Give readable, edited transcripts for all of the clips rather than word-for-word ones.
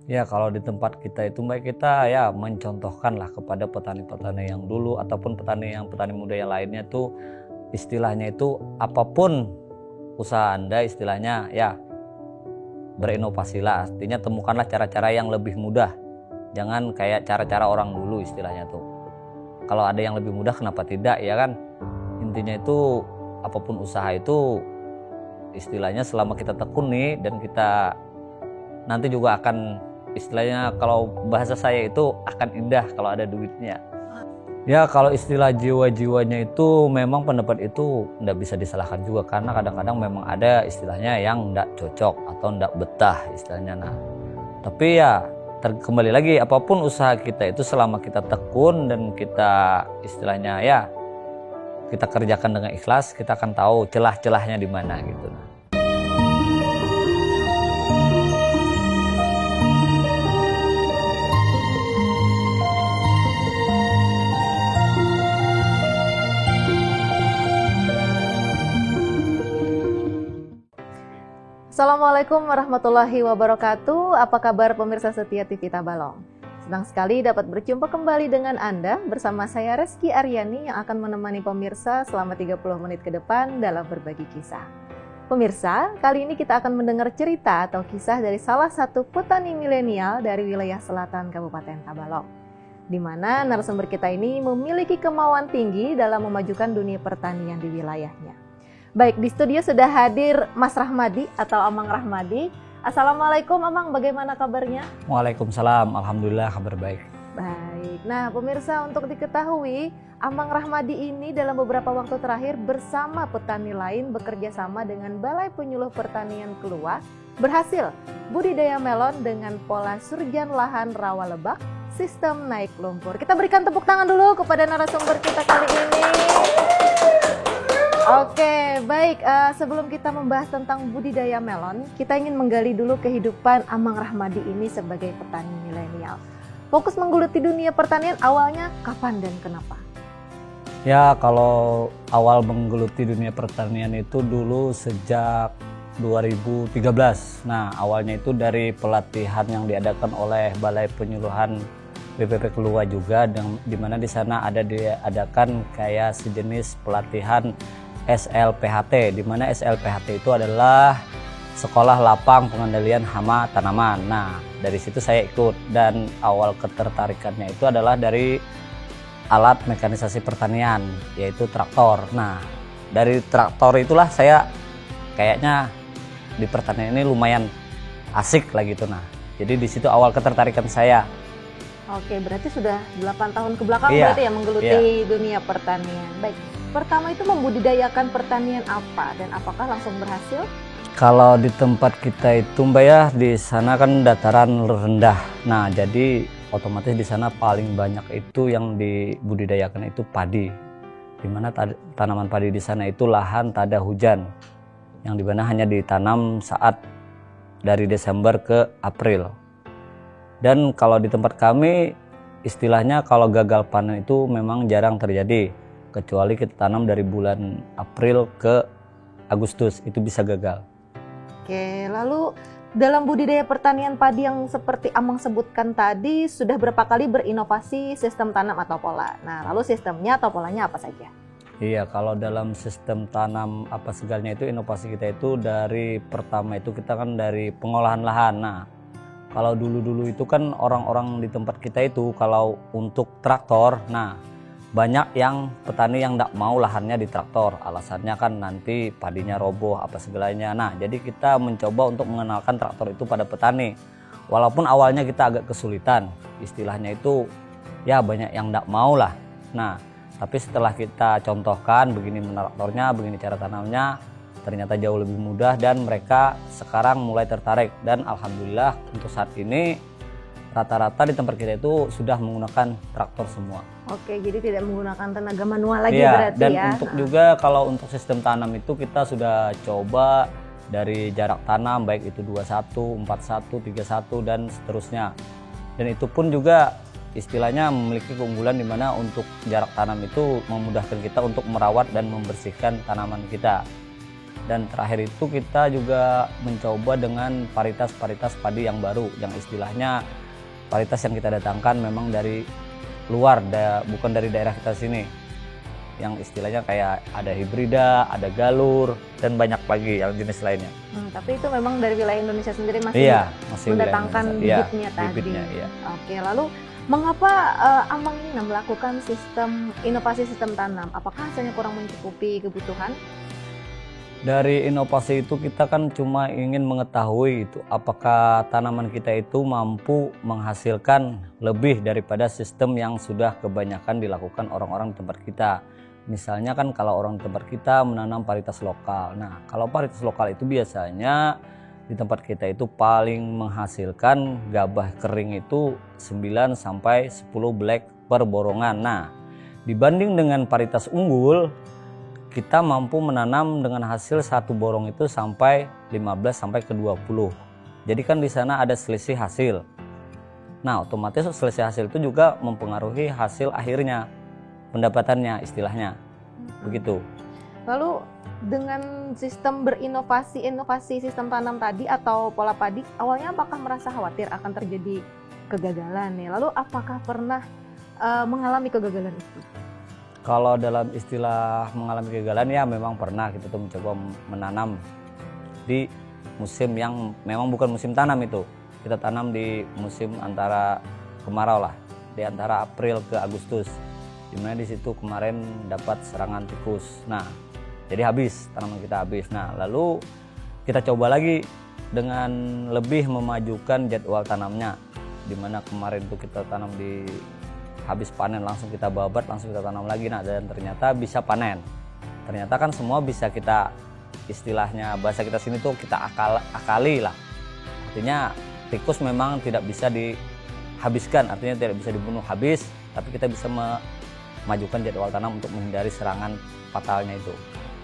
Ya kalau di tempat kita itu Mbak, kita ya mencontohkan lah kepada petani-petani yang dulu ataupun petani muda yang lainnya tuh istilahnya itu apapun usaha Anda istilahnya ya berinovasilah, artinya temukanlah cara-cara yang lebih mudah, jangan kayak cara-cara orang dulu istilahnya tuh. Kalau ada yang lebih mudah kenapa tidak ya kan, intinya itu apapun usaha itu istilahnya selama kita tekuni dan kita nanti juga akan istilahnya kalau bahasa saya itu akan indah kalau ada duitnya. Ya kalau istilah jiwa-jiwanya itu memang pendapat itu tidak bisa disalahkan juga karena kadang-kadang memang ada istilahnya yang tidak cocok atau tidak betah istilahnya. Nah, tapi ya kembali lagi apapun usaha kita itu selama kita tekun dan kita istilahnya ya kita kerjakan dengan ikhlas, kita akan tahu celah-celahnya di mana gitu. Assalamualaikum warahmatullahi wabarakatuh. Apa kabar pemirsa setia TV Tabalong? Senang sekali dapat berjumpa kembali dengan Anda bersama saya Reski Aryani yang akan menemani pemirsa selama 30 menit ke depan dalam berbagi kisah. Pemirsa, kali ini kita akan mendengar cerita atau kisah dari salah satu petani milenial dari wilayah selatan Kabupaten Tabalong, di mana narasumber kita ini memiliki kemauan tinggi dalam memajukan dunia pertanian di wilayahnya. Baik, di studio sudah hadir Mas Rahmadi atau Amang Rahmadi. Assalamualaikum Amang, bagaimana kabarnya? Waalaikumsalam, alhamdulillah kabar baik. Baik, nah pemirsa untuk diketahui, Amang Rahmadi ini dalam beberapa waktu terakhir bersama petani lain bekerja sama dengan Balai Penyuluh Pertanian Keluar berhasil budidaya melon dengan pola surjan lahan rawa lebak, sistem naik lumpur. Kita berikan tepuk tangan dulu kepada narasumber kita kali ini. Oke, baik. Sebelum kita membahas tentang budidaya melon, kita ingin menggali dulu kehidupan Amang Rahmadi ini sebagai petani milenial. Fokus menggeluti dunia pertanian awalnya kapan dan kenapa? Ya, kalau awal menggeluti dunia pertanian itu dulu sejak 2013. Nah, awalnya itu dari pelatihan yang diadakan oleh Balai Penyuluhan BPP Keluar juga, di mana di sana ada diadakan kayak sejenis pelatihan SLPHT, di mana SLPHT itu adalah Sekolah Lapang Pengendalian Hama Tanaman. Nah, dari situ saya ikut dan awal ketertarikannya itu adalah dari alat mekanisasi pertanian, yaitu traktor. Nah, dari traktor itulah saya kayaknya di pertanian ini lumayan asik lah gitu. Nah, jadi di situ awal ketertarikan saya. Oke, berarti sudah 8 tahun ke belakang Iya, berarti ya menggeluti dunia pertanian. Baik. Pertama itu membudidayakan pertanian apa dan apakah langsung berhasil? Kalau di tempat kita itu Mbak ya, di sana kan dataran rendah. Nah, jadi otomatis di sana paling banyak itu yang dibudidayakan itu padi. Di mana tanaman padi di sana itu lahan tak ada hujan, yang dimana hanya ditanam saat dari Desember ke April. Dan kalau di tempat kami istilahnya kalau gagal panen itu memang jarang terjadi. Kecuali kita tanam dari bulan April ke Agustus, itu bisa gagal. Oke, lalu dalam budidaya pertanian padi yang seperti Amang sebutkan tadi, sudah berapa kali berinovasi sistem tanam atau pola? Nah, lalu sistemnya atau polanya apa saja? Iya, kalau dalam sistem tanam apa segalanya itu inovasi kita itu dari pertama itu kita kan dari pengolahan lahan. Nah, kalau dulu-dulu itu kan orang-orang di tempat kita itu kalau untuk traktor, nah banyak yang petani yang tidak mau lahannya di traktor, alasannya kan nanti padinya roboh apa segalanya. Nah, jadi kita mencoba untuk mengenalkan traktor itu pada petani. Walaupun awalnya kita agak kesulitan, istilahnya itu ya banyak yang tidak mau lah. Nah, tapi setelah kita contohkan begini traktornya, begini cara tanamnya, ternyata jauh lebih mudah dan mereka sekarang mulai tertarik. Dan alhamdulillah untuk saat ini rata-rata di tempat kita itu sudah menggunakan traktor semua. Oke, jadi tidak menggunakan tenaga manual lagi berarti dan ya. Dan untuk juga kalau untuk sistem tanam itu kita sudah coba dari jarak tanam baik itu 21, 41, 31 dan seterusnya. Dan itu pun juga istilahnya memiliki keunggulan di mana untuk jarak tanam itu memudahkan kita untuk merawat dan membersihkan tanaman kita. Dan terakhir itu kita juga mencoba dengan varietas-varietas padi yang baru, yang istilahnya varietas yang kita datangkan memang dari luar, bukan dari daerah kita sini. Yang istilahnya kayak ada hibrida, ada galur, dan banyak lagi yang jenis lainnya. Tapi itu memang dari wilayah Indonesia sendiri masih mendatangkan bibitnya tadi. Bibitnya, iya. Oke, lalu mengapa Amang ini melakukan inovasi sistem tanam? Apakah hasilnya kurang mencukupi kebutuhan? Dari inovasi itu kita kan cuma ingin mengetahui itu apakah tanaman kita itu mampu menghasilkan lebih daripada sistem yang sudah kebanyakan dilakukan orang-orang di tempat kita. Misalnya kan kalau orang di tempat kita menanam varietas lokal. Nah, kalau varietas lokal itu biasanya di tempat kita itu paling menghasilkan gabah kering itu 9 sampai 10 black per borongan. Nah, dibanding dengan varietas unggul, kita mampu menanam dengan hasil satu borong itu sampai 15 sampai ke 20. Jadi kan di sana ada selisih hasil. Nah, otomatis selisih hasil itu juga mempengaruhi hasil akhirnya, pendapatannya istilahnya. Begitu. Lalu dengan sistem inovasi sistem tanam tadi atau pola padi, awalnya apakah merasa khawatir akan terjadi kegagalan nih? Lalu apakah pernah mengalami kegagalan itu? Kalau dalam istilah mengalami kegagalan ya memang pernah kita tuh mencoba menanam di musim yang memang bukan musim tanam itu. Kita tanam di musim antara kemarau lah, di antara April ke Agustus. Dimana di situ kemarin dapat serangan tikus. Nah, jadi habis, tanaman kita habis. Nah, lalu kita coba lagi dengan lebih memajukan jadwal tanamnya. Dimana kemarin tuh kita tanam di habis panen langsung kita babat, langsung kita tanam lagi. Nah, dan ternyata bisa panen. Ternyata kan semua bisa kita, istilahnya bahasa kita sini tuh kita akali lah. Artinya tikus memang tidak bisa dihabiskan, artinya tidak bisa dibunuh habis, tapi kita bisa memajukan jadwal tanam untuk menghindari serangan fatalnya itu.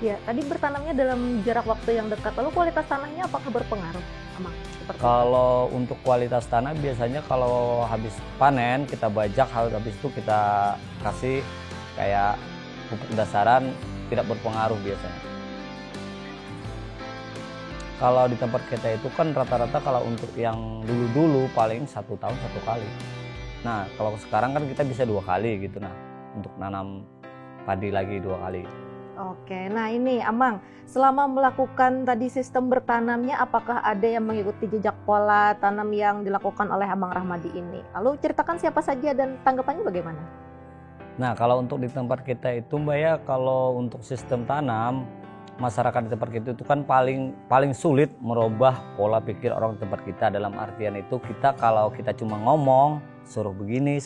Ya, tadi bertanamnya dalam jarak waktu yang dekat. Lalu kualitas tanahnya apakah berpengaruh, Amang? Kalau untuk kualitas tanah biasanya kalau habis panen kita bajak, habis itu kita kasih kayak pupuk dasaran, tidak berpengaruh biasanya. Kalau di tempat kita itu kan rata-rata kalau untuk yang dulu-dulu paling 1 tahun 1 kali. Nah, kalau sekarang kan kita bisa 2 kali gitu, nah untuk nanam padi lagi 2 kali. Oke, nah ini Amang, selama melakukan tadi sistem bertanamnya, apakah ada yang mengikuti jejak pola tanam yang dilakukan oleh Amang Rahmadi ini? Lalu ceritakan siapa saja dan tanggapannya bagaimana? Nah, kalau untuk di tempat kita itu Mbak ya, kalau untuk sistem tanam, masyarakat di tempat kita itu kan paling sulit merubah pola pikir orang di tempat kita. Dalam artian itu kita kalau kita cuma ngomong, suruh begini,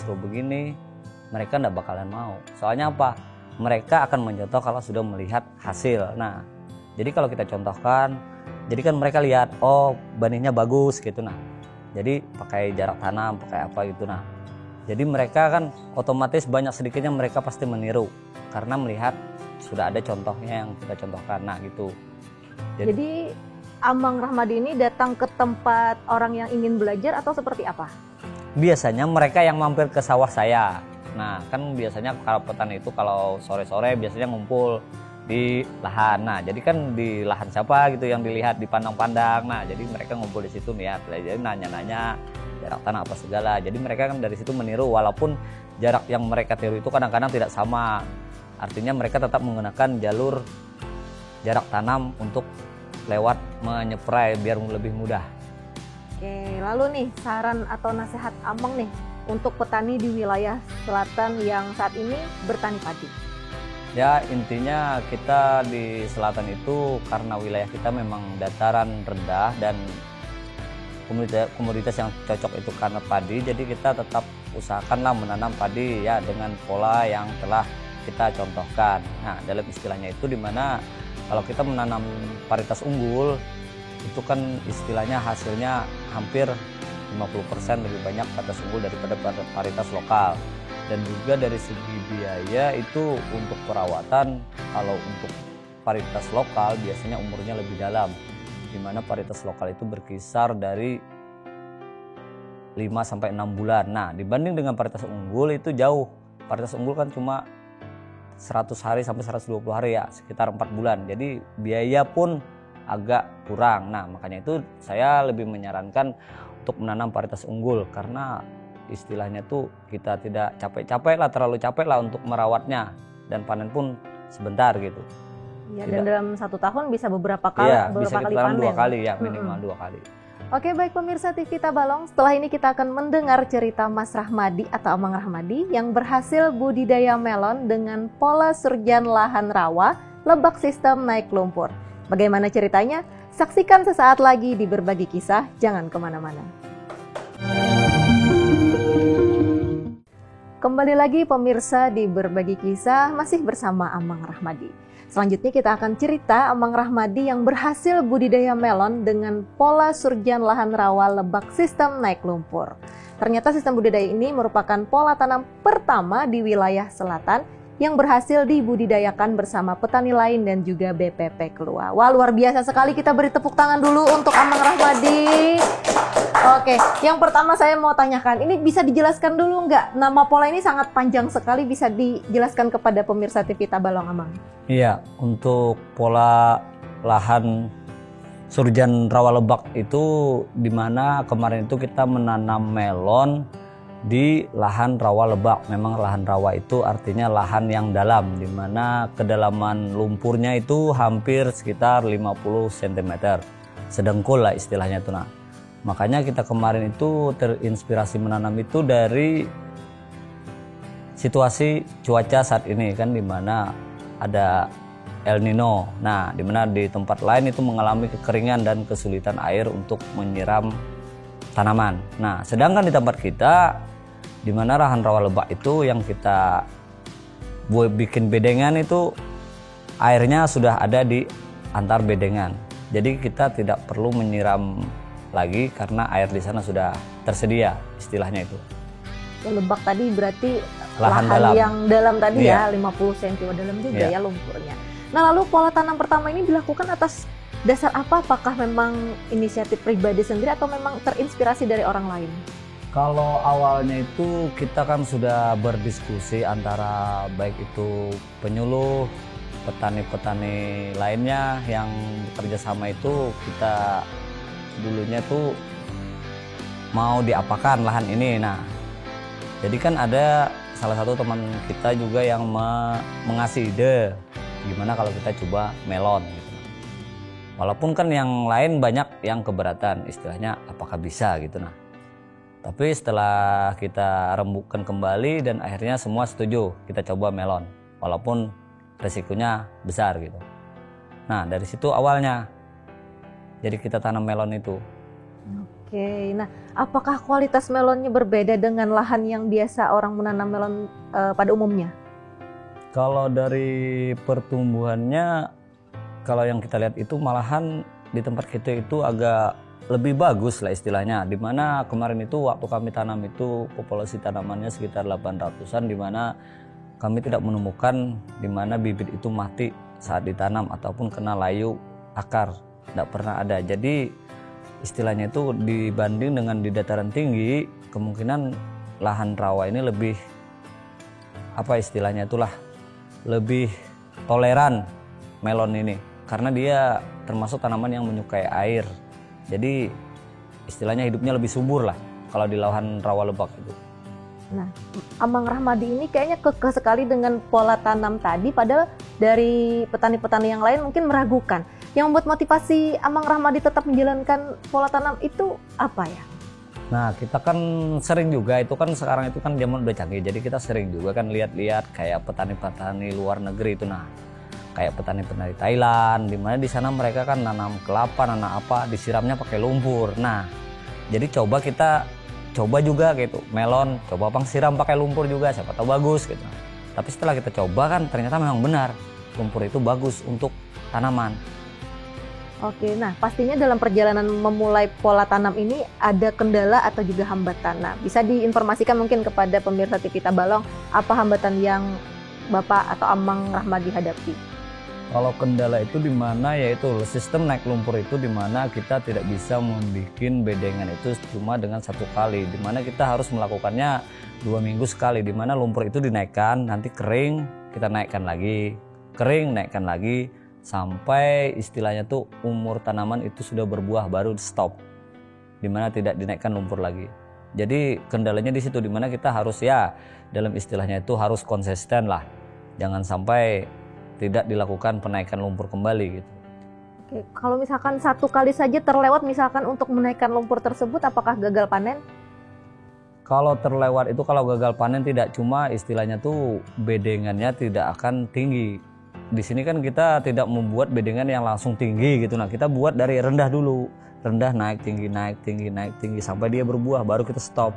mereka nggak bakalan mau. Soalnya apa? Mereka akan mencontoh kalau sudah melihat hasil. Nah, jadi kalau kita contohkan, jadi kan mereka lihat, oh benihnya bagus gitu. Nah, jadi pakai jarak tanam, pakai apa gitu. Nah, jadi mereka kan otomatis banyak sedikitnya mereka pasti meniru karena melihat sudah ada contohnya yang kita contohkan. Nah, gitu. Jadi Amang Rahmadi ini datang ke tempat orang yang ingin belajar atau seperti apa? Biasanya mereka yang mampir ke sawah saya. Nah, kan biasanya kalau petani itu kalau sore-sore biasanya ngumpul di lahan. Nah, jadi kan di lahan siapa gitu yang dilihat, dipandang-pandang. Nah, jadi mereka ngumpul di situ nih ya. Jadi nanya-nanya jarak tanah apa segala. Jadi mereka kan dari situ meniru, walaupun jarak yang mereka tiru itu kadang-kadang tidak sama. Artinya mereka tetap menggunakan jalur jarak tanam untuk lewat menyeprai biar lebih mudah. Oke, lalu nih saran atau nasihat Amang nih untuk petani di wilayah selatan yang saat ini bertani padi? Ya, intinya kita di selatan itu karena wilayah kita memang dataran rendah dan komoditas yang cocok itu karena padi, jadi kita tetap usahakanlah menanam padi ya dengan pola yang telah kita contohkan. Nah, dalam istilahnya itu dimana kalau kita menanam varietas unggul itu kan istilahnya hasilnya hampir 50% lebih banyak varietas unggul daripada varietas lokal. Dan juga dari segi biaya itu untuk perawatan, kalau untuk varietas lokal biasanya umurnya lebih dalam, di mana varietas lokal itu berkisar dari 5-6 bulan. Nah, dibanding dengan varietas unggul itu jauh. Varietas unggul kan cuma 100 hari sampai 120 hari ya, sekitar 4 bulan. Jadi biaya pun agak kurang. Nah, makanya itu saya lebih menyarankan untuk menanam varietas unggul, karena istilahnya tuh kita tidak capek-capek lah, terlalu capek lah untuk merawatnya, dan panen pun sebentar gitu. Ya, dan dalam 1 tahun bisa beberapa kali, Iya, beberapa bisa kali kita tanam panen. 2 kali ya, minimal 2 kali. Oke, baik pemirsa TV Tabalong, setelah ini kita akan mendengar cerita Mas Rahmadi atau Amang Rahmadi yang berhasil budidaya melon dengan pola surjan lahan rawa, lebak sistem naik lumpur. Bagaimana ceritanya? Saksikan sesaat lagi di Berbagi Kisah, jangan kemana-mana. Kembali lagi pemirsa di Berbagi Kisah, masih bersama Amang Rahmadi. Selanjutnya kita akan cerita Amang Rahmadi yang berhasil budidaya melon dengan pola surjan lahan rawa, lebak sistem naik lumpur. Ternyata sistem budidaya ini merupakan pola tanam pertama di wilayah selatan yang berhasil dibudidayakan bersama petani lain dan juga BPP Kelua. Wah, luar biasa sekali, kita beri tepuk tangan dulu untuk Amang Rahmadi. Oke, yang pertama saya mau tanyakan, ini bisa dijelaskan dulu nggak? Nama pola ini sangat panjang sekali, bisa dijelaskan kepada pemirsa TV Tabalong, Amang? Iya, untuk pola lahan surjan rawa lebak itu dimana kemarin itu kita menanam melon di lahan rawa lebak. Memang lahan rawa itu artinya lahan yang dalam, dimana kedalaman lumpurnya itu hampir sekitar 50 cm, sedengkul lah istilahnya itu. Nah, makanya kita kemarin itu terinspirasi menanam itu dari situasi cuaca saat ini kan, dimana ada El Nino. Nah, dimana di tempat lain itu mengalami kekeringan dan kesulitan air untuk menyiram tanaman. Nah, sedangkan di tempat kita, dimana lahan rawa lebak itu yang kita bikin bedengan itu airnya sudah ada di antar bedengan. Jadi kita tidak perlu menyiram lagi karena air di sana sudah tersedia, istilahnya itu. Lebak tadi berarti lahan dalam. Yang dalam tadi Iya. ya, 50 cm dalam juga Iya. ya lumpurnya. Nah, lalu pola tanam pertama ini dilakukan atas dasar apa? Apakah memang inisiatif pribadi sendiri atau memang terinspirasi dari orang lain? Kalau awalnya itu kita kan sudah berdiskusi antara baik itu penyuluh, petani-petani lainnya yang bekerja sama itu, kita dulunya tuh mau diapakan lahan ini. Nah, jadi kan ada salah satu teman kita juga yang mengasih ide gimana kalau kita coba melon gitu. Walaupun kan yang lain banyak yang keberatan, istilahnya apakah bisa gitu. Nah, tapi setelah kita rembukan kembali dan akhirnya semua setuju kita coba melon, walaupun resikonya besar gitu. Nah, dari situ awalnya jadi kita tanam melon itu. Oke, nah apakah kualitas melonnya berbeda dengan lahan yang biasa orang menanam melon pada umumnya? Kalau dari pertumbuhannya, kalau yang kita lihat itu malahan di tempat kita itu agak lebih bagus lah istilahnya. Dimana kemarin itu waktu kami tanam itu populasi tanamannya sekitar 800-an, dimana kami tidak menemukan dimana bibit itu mati saat ditanam ataupun kena layu akar, tidak pernah ada. Jadi istilahnya itu dibanding dengan di dataran tinggi, kemungkinan lahan rawa ini lebih apa istilahnya itulah, lebih toleran melon ini karena dia termasuk tanaman yang menyukai air. Jadi istilahnya hidupnya lebih subur lah kalau di lahan rawa lebak itu. Nah, Amang Rahmadi ini kayaknya kekeh sekali dengan pola tanam tadi, padahal dari petani-petani yang lain mungkin meragukan. Yang membuat motivasi Amang Rahmadi tetap menjalankan pola tanam itu apa ya? Nah, kita kan sering juga, itu kan sekarang itu kan zaman udah canggih, jadi kita sering juga kan lihat-lihat kayak petani-petani luar negeri itu. Nah, kayak petani-petani Thailand, dimana di sana mereka kan nanam kelapa, nanam apa, disiramnya pakai lumpur. Nah, jadi kita coba juga gitu, melon, coba bang siram pakai lumpur juga, siapa tahu bagus gitu. Tapi setelah kita coba kan ternyata memang benar, lumpur itu bagus untuk tanaman. Oke, nah pastinya dalam perjalanan memulai pola tanam ini ada kendala atau juga hambatan. Nah, bisa diinformasikan mungkin kepada pemirsa TV Tabalong apa hambatan yang Bapak atau Amang Rahmadi hadapi? Kalau kendala itu di mana, yaitu sistem naik lumpur itu di mana kita tidak bisa membuat bedengan itu cuma dengan satu kali, di mana kita harus melakukannya 2 minggu sekali, di mana lumpur itu dinaikkan, nanti kering, kita naikkan lagi, kering, naikkan lagi, sampai istilahnya tuh umur tanaman itu sudah berbuah baru stop, dimana tidak dinaikkan lumpur lagi. Jadi kendalanya di situ, dimana kita harus ya dalam istilahnya itu harus konsisten lah, jangan sampai tidak dilakukan penaikan lumpur kembali gitu. Oke, kalau misalkan satu kali saja terlewat misalkan untuk menaikkan lumpur tersebut, apakah gagal panen? Kalau terlewat itu, kalau gagal panen tidak, cuma istilahnya tuh bedengannya tidak akan tinggi. Di sini kan kita tidak membuat bedengan yang langsung tinggi gitu. Nah, kita buat dari rendah dulu, rendah naik tinggi, naik tinggi, naik tinggi sampai dia berbuah, baru kita stop.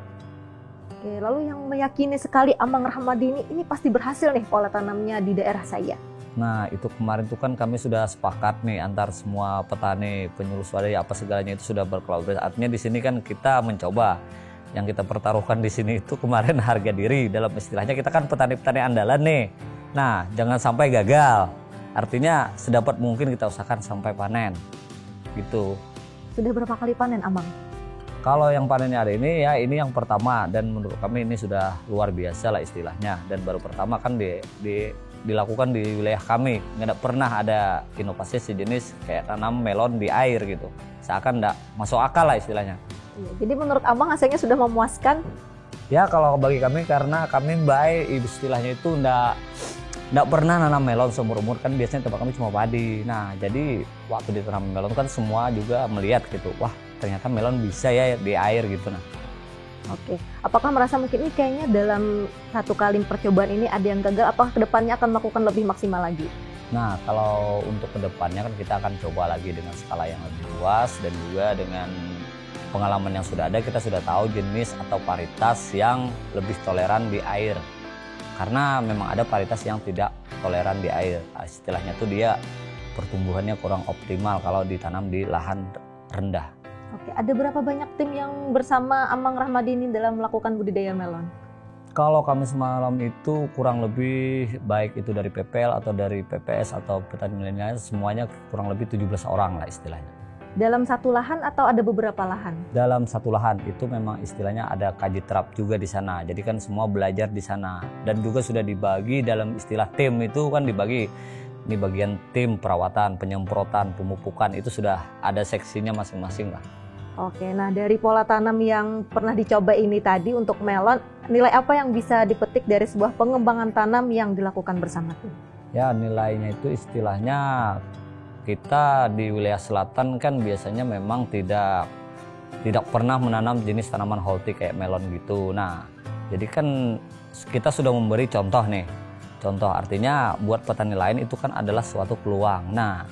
Oke, lalu yang meyakini sekali Amang Rahmadi ini pasti berhasil nih pola tanamnya di daerah saya. Nah, itu kemarin tuh kan kami sudah sepakat nih antar semua petani, penyuluh swadaya apa segalanya itu sudah berkolaborasi. Artinya di sini kan kita mencoba, yang kita pertaruhkan di sini itu kemarin harga diri, dalam istilahnya kita kan petani-petani andalan nih. Nah, jangan sampai gagal. Artinya sedapat mungkin kita usahakan sampai panen. Gitu. Sudah berapa kali panen, Amang? Kalau yang panennya hari ini ya ini yang pertama, dan menurut kami ini sudah luar biasa lah istilahnya, dan baru pertama kan dilakukan di wilayah kami. Nggak pernah ada inovasi sejenis kayak tanam melon di air gitu, seakan nggak masuk akal lah istilahnya. Jadi menurut Amang hasilnya sudah memuaskan? Ya kalau bagi kami, karena kami baik istilahnya itu nggak pernah nanam melon seumur umur, kan biasanya tempat kami cuma padi. Nah jadi waktu ditanam melon kan semua juga melihat gitu, wah ternyata melon bisa ya di air gitu. Nah, oke, apakah merasa mungkin ini kayaknya dalam satu kali percobaan ini ada yang gagal, apakah kedepannya akan melakukan lebih maksimal lagi? Nah kalau untuk kedepannya kan kita akan coba lagi dengan skala yang lebih luas, dan juga dengan pengalaman yang sudah ada, kita sudah tahu jenis atau varietas yang lebih toleran di air. Karena memang ada varietas yang tidak toleran di air. Istilahnya tuh dia pertumbuhannya kurang optimal kalau ditanam di lahan rendah. Oke, ada berapa banyak tim yang bersama Amang Rahmadi ini dalam melakukan budidaya melon? Kalau kami semalam itu kurang lebih, baik itu dari PPL atau dari PPS atau petani milenial, semuanya kurang lebih 17 orang lah istilahnya. Dalam satu lahan atau ada beberapa lahan? Dalam satu lahan, itu memang istilahnya ada kaji terap juga di sana. Jadi kan semua belajar di sana, dan juga sudah dibagi dalam istilah tim itu kan dibagi. Ini bagian tim perawatan, penyemprotan, pemupukan, itu sudah ada seksinya masing-masing lah. Oke, nah dari pola tanam yang pernah dicoba ini tadi untuk melon, nilai apa yang bisa dipetik dari sebuah pengembangan tanam yang dilakukan bersama tim? Ya nilainya itu istilahnya, kita di wilayah selatan kan biasanya memang tidak pernah menanam jenis tanaman holti kayak melon gitu. Nah, jadi kan kita sudah memberi contoh nih. Contoh artinya buat petani lain itu kan adalah suatu peluang. Nah,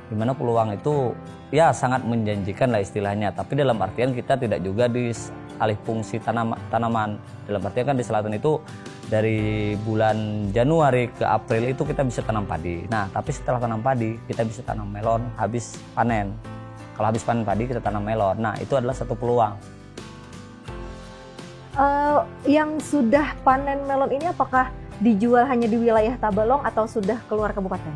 dimana peluang itu ya sangat menjanjikan lah istilahnya. Tapi dalam artian kita tidak juga dialih fungsi tanaman. Dalam artian kan di selatan itu dari bulan Januari ke April itu kita bisa tanam padi. Nah, tapi setelah tanam padi, kita bisa tanam melon habis panen. Kalau habis panen padi, kita tanam melon. Nah, itu adalah satu peluang. Yang sudah panen melon ini apakah dijual hanya di wilayah Tabalong atau sudah keluar kabupaten?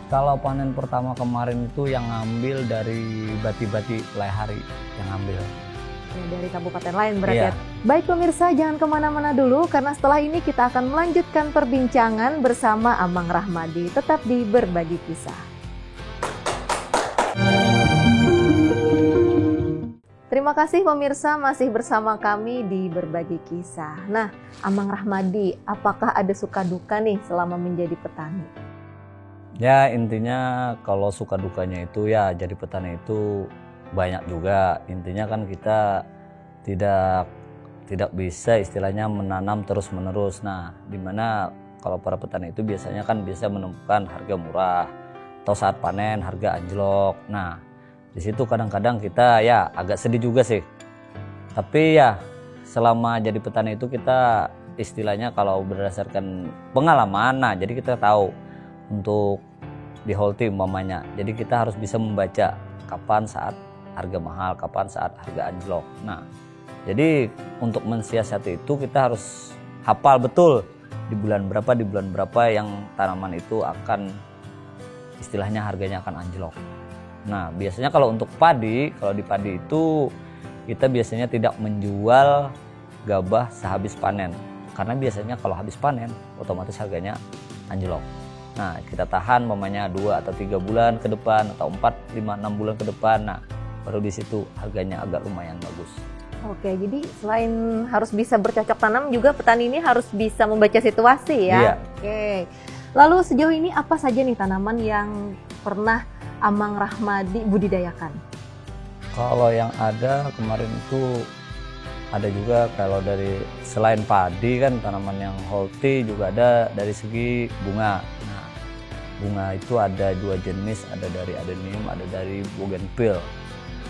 Kalau panen pertama kemarin itu yang ngambil dari Bati-Bati Lehari yang ngambil. Dari kabupaten lain berarti. Iya. Baik pemirsa, jangan kemana-mana dulu, karena setelah ini kita akan melanjutkan perbincangan bersama Amang Rahmadi. Tetap di Berbagi Kisah. Terima kasih pemirsa, masih bersama kami di Berbagi Kisah. Nah, Amang Rahmadi, apakah ada suka duka nih selama menjadi petani? Ya intinya kalau suka dukanya itu ya jadi petani itu banyak juga. Intinya kan kita tidak bisa istilahnya menanam terus menerus. Nah, dimana kalau para petani itu biasanya kan bisa menemukan harga murah atau saat panen harga anjlok. Nah, di situ kadang-kadang kita ya agak sedih juga sih. Tapi ya selama jadi petani itu kita istilahnya kalau berdasarkan pengalaman, nah jadi kita tahu untuk di holti umpamanya. Jadi kita harus bisa membaca kapan saat harga mahal, kapan saat harga anjlok. Nah, jadi untuk mensiasati itu kita harus hafal betul di bulan berapa yang tanaman itu akan istilahnya harganya akan anjlok. Nah, biasanya kalau untuk padi, kalau di padi itu kita biasanya tidak menjual gabah sehabis panen. Karena biasanya kalau habis panen otomatis harganya anjlok. Nah, kita tahan mamanya 2 atau 3 bulan ke depan atau 4, 5, 6 bulan ke depan. Nah, baru di situ harganya agak lumayan bagus. Oke, jadi selain harus bisa bercocok tanam juga petani ini harus bisa membaca situasi ya. Iya. Oke. Lalu sejauh ini apa saja nih tanaman yang pernah Amang Rahmadi budidayakan? Kalau yang ada kemarin itu ada juga kalau dari selain padi kan tanaman yang healthy juga ada dari segi bunga. Nah, bunga itu ada 2 jenis, ada dari adenium, ada dari bougainville.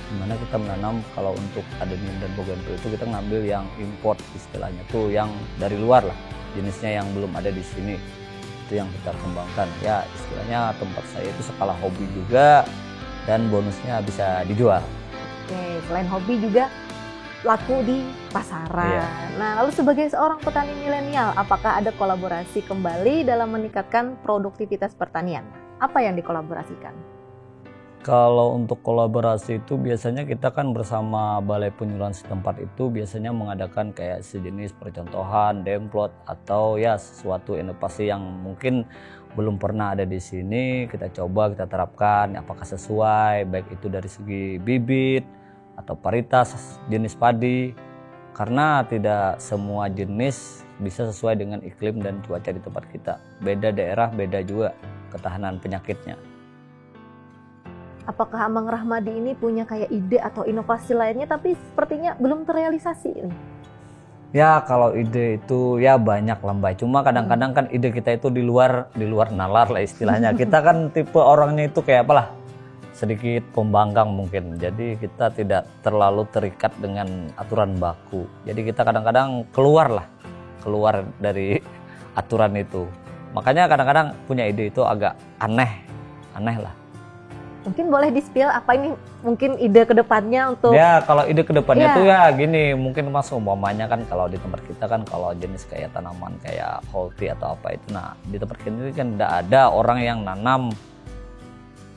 Dimana kita menanam kalau untuk adenium dan bougainville itu kita ngambil yang import istilahnya tuh yang dari luar lah, jenisnya yang belum ada di sini. Itu yang kita kembangkan. Ya istilahnya tempat saya itu skala hobi juga dan bonusnya bisa dijual. Oke, selain hobi juga laku di pasaran. Iya. Nah, lalu sebagai seorang petani milenial, apakah ada kolaborasi kembali dalam meningkatkan produktivitas pertanian? Apa yang dikolaborasikan? Kalau untuk kolaborasi itu biasanya kita kan bersama balai penyuluhan setempat itu biasanya mengadakan kayak sejenis percontohan, demplot atau ya sesuatu inovasi yang mungkin belum pernah ada di sini, kita coba kita terapkan apakah sesuai baik itu dari segi bibit atau varietas jenis padi, karena tidak semua jenis bisa sesuai dengan iklim dan cuaca di tempat kita. Beda daerah beda juga ketahanan penyakitnya. Apakah Amang Rahmadi ini punya kayak ide atau inovasi lainnya tapi sepertinya belum terrealisasi nih? Ya kalau ide itu ya banyak lah Mbak, cuma kadang-kadang kan ide kita itu di luar nalar lah istilahnya. Kita kan tipe orangnya itu kayak apalah, sedikit pembangkang mungkin, jadi kita tidak terlalu terikat dengan aturan baku. Jadi kita kadang-kadang keluar dari aturan itu. Makanya kadang-kadang punya ide itu agak aneh lah. Mungkin boleh di-spill apa ini mungkin ide kedepannya untuk... Ya kalau ide kedepannya tuh ya gini, mungkin mas umpamanya kan kalau di tempat kita kan kalau jenis kayak tanaman kayak healthy atau apa itu, nah di tempat kita ini kan tidak ada orang yang nanam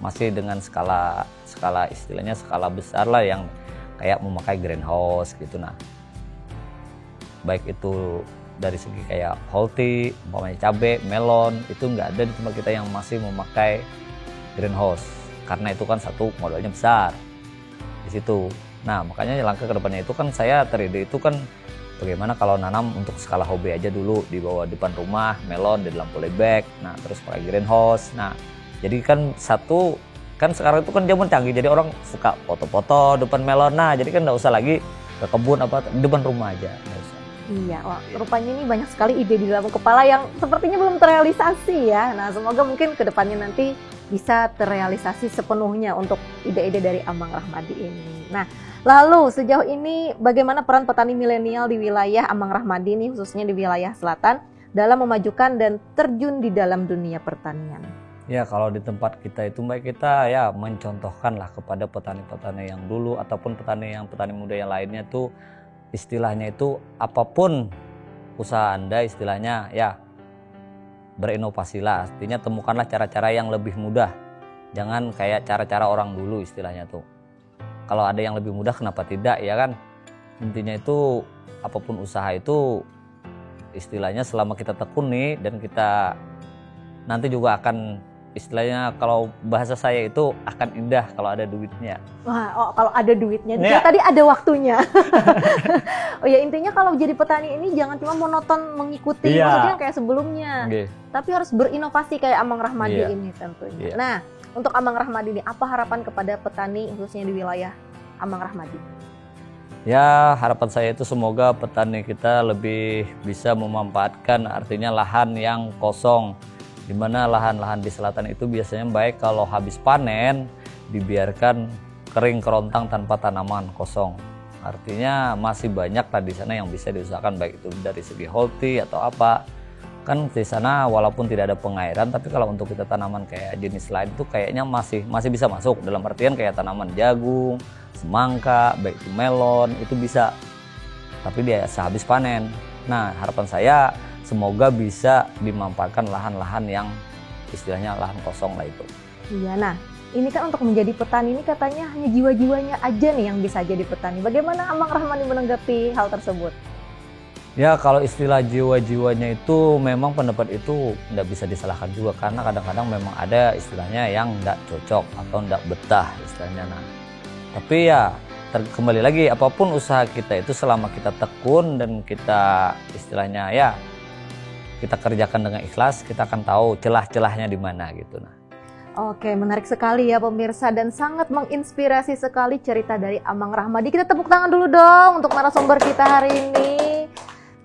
masih dengan skala istilahnya skala besar lah yang kayak memakai greenhouse gitu. Nah baik itu dari segi kayak healthy, umpamanya cabai, melon, itu nggak ada di tempat kita yang masih memakai greenhouse, karena itu kan satu modalnya besar di situ. Nah makanya langkah kedepannya itu kan saya teride itu kan bagaimana kalau nanam untuk skala hobi aja dulu di bawah depan rumah, melon di dalam polybag, nah terus pakai greenhouse. Nah jadi kan satu, kan sekarang itu kan zaman canggih, jadi orang suka foto-foto depan melon. Nah jadi kan nggak usah lagi ke kebun apa, di depan rumah aja. Iya, wah, rupanya ini banyak sekali ide di dalam kepala yang sepertinya belum terrealisasi ya. Nah semoga mungkin kedepannya nanti bisa terrealisasi sepenuhnya untuk ide-ide dari Amang Rahmadi ini. Nah lalu sejauh ini bagaimana peran petani milenial di wilayah Amang Rahmadi ini, khususnya di wilayah selatan, dalam memajukan dan terjun di dalam dunia pertanian? Ya kalau di tempat kita itu Mbak, kita ya mencontohkan lah kepada petani-petani yang dulu ataupun petani muda yang lainnya tuh istilahnya itu apapun usaha Anda istilahnya ya berinovasilah, artinya temukanlah cara-cara yang lebih mudah, jangan kayak cara-cara orang dulu istilahnya tuh. Kalau ada yang lebih mudah kenapa tidak ya kan, intinya itu apapun usaha itu istilahnya selama kita tekuni dan kita nanti juga akan istilahnya kalau bahasa saya itu akan indah kalau ada duitnya. Wah, kalau ada duitnya, ya. Tadi ada waktunya. Oh ya intinya kalau jadi petani ini jangan cuma monoton mengikuti maksudnya kayak sebelumnya, tapi harus berinovasi kayak Amang Rahmadi ini tentunya. Nah untuk Amang Rahmadi ini apa harapan kepada petani khususnya di wilayah Amang Rahmadi? Ya harapan saya itu semoga petani kita lebih bisa memanfaatkan artinya lahan yang kosong, dimana lahan-lahan di selatan itu biasanya baik kalau habis panen dibiarkan kering kerontang tanpa tanaman, kosong. Artinya masih banyak lah di sana yang bisa diusahakan, baik itu dari segi healthy atau apa. Kan di sana walaupun tidak ada pengairan, tapi kalau untuk kita tanaman kayak jenis lain itu kayaknya masih bisa masuk, dalam artian kayak tanaman jagung, semangka, baik itu melon, itu bisa. Tapi dia sehabis panen. Nah harapan saya semoga bisa dimanfaatkan lahan-lahan yang istilahnya lahan kosong lah itu. Iya, nah ini kan untuk menjadi petani ini katanya hanya jiwa-jiwanya aja nih yang bisa jadi petani. Bagaimana Amang Rahmadi menanggapi hal tersebut? Ya kalau istilah jiwa-jiwanya itu memang pendapat itu tidak bisa disalahkan juga, karena kadang-kadang memang ada istilahnya yang tidak cocok atau tidak betah istilahnya. Nah, tapi ya kembali lagi, apapun usaha kita itu selama kita tekun dan kita istilahnya ya kita kerjakan dengan ikhlas, kita akan tahu celah-celahnya di mana gitu. Nah. Oke, menarik sekali ya pemirsa, dan sangat menginspirasi sekali cerita dari Amang Rahmadi. Kita tepuk tangan dulu dong untuk narasumber kita hari ini.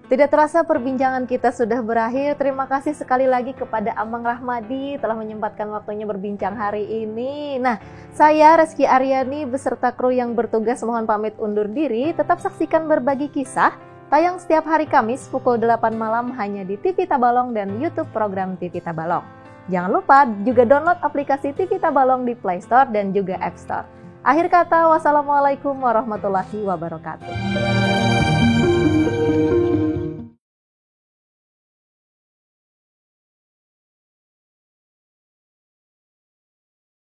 Tidak terasa perbincangan kita sudah berakhir. Terima kasih sekali lagi kepada Amang Rahmadi telah menyempatkan waktunya berbincang hari ini. Nah, saya Reski Aryani beserta kru yang bertugas mohon pamit undur diri. Tetap saksikan Berbagi Kisah, tayang setiap hari Kamis pukul 8 malam hanya di TV Tabalong dan YouTube program TV Tabalong. Jangan lupa juga download aplikasi TV Tabalong di Play Store dan juga App Store. Akhir kata, wassalamualaikum warahmatullahi wabarakatuh.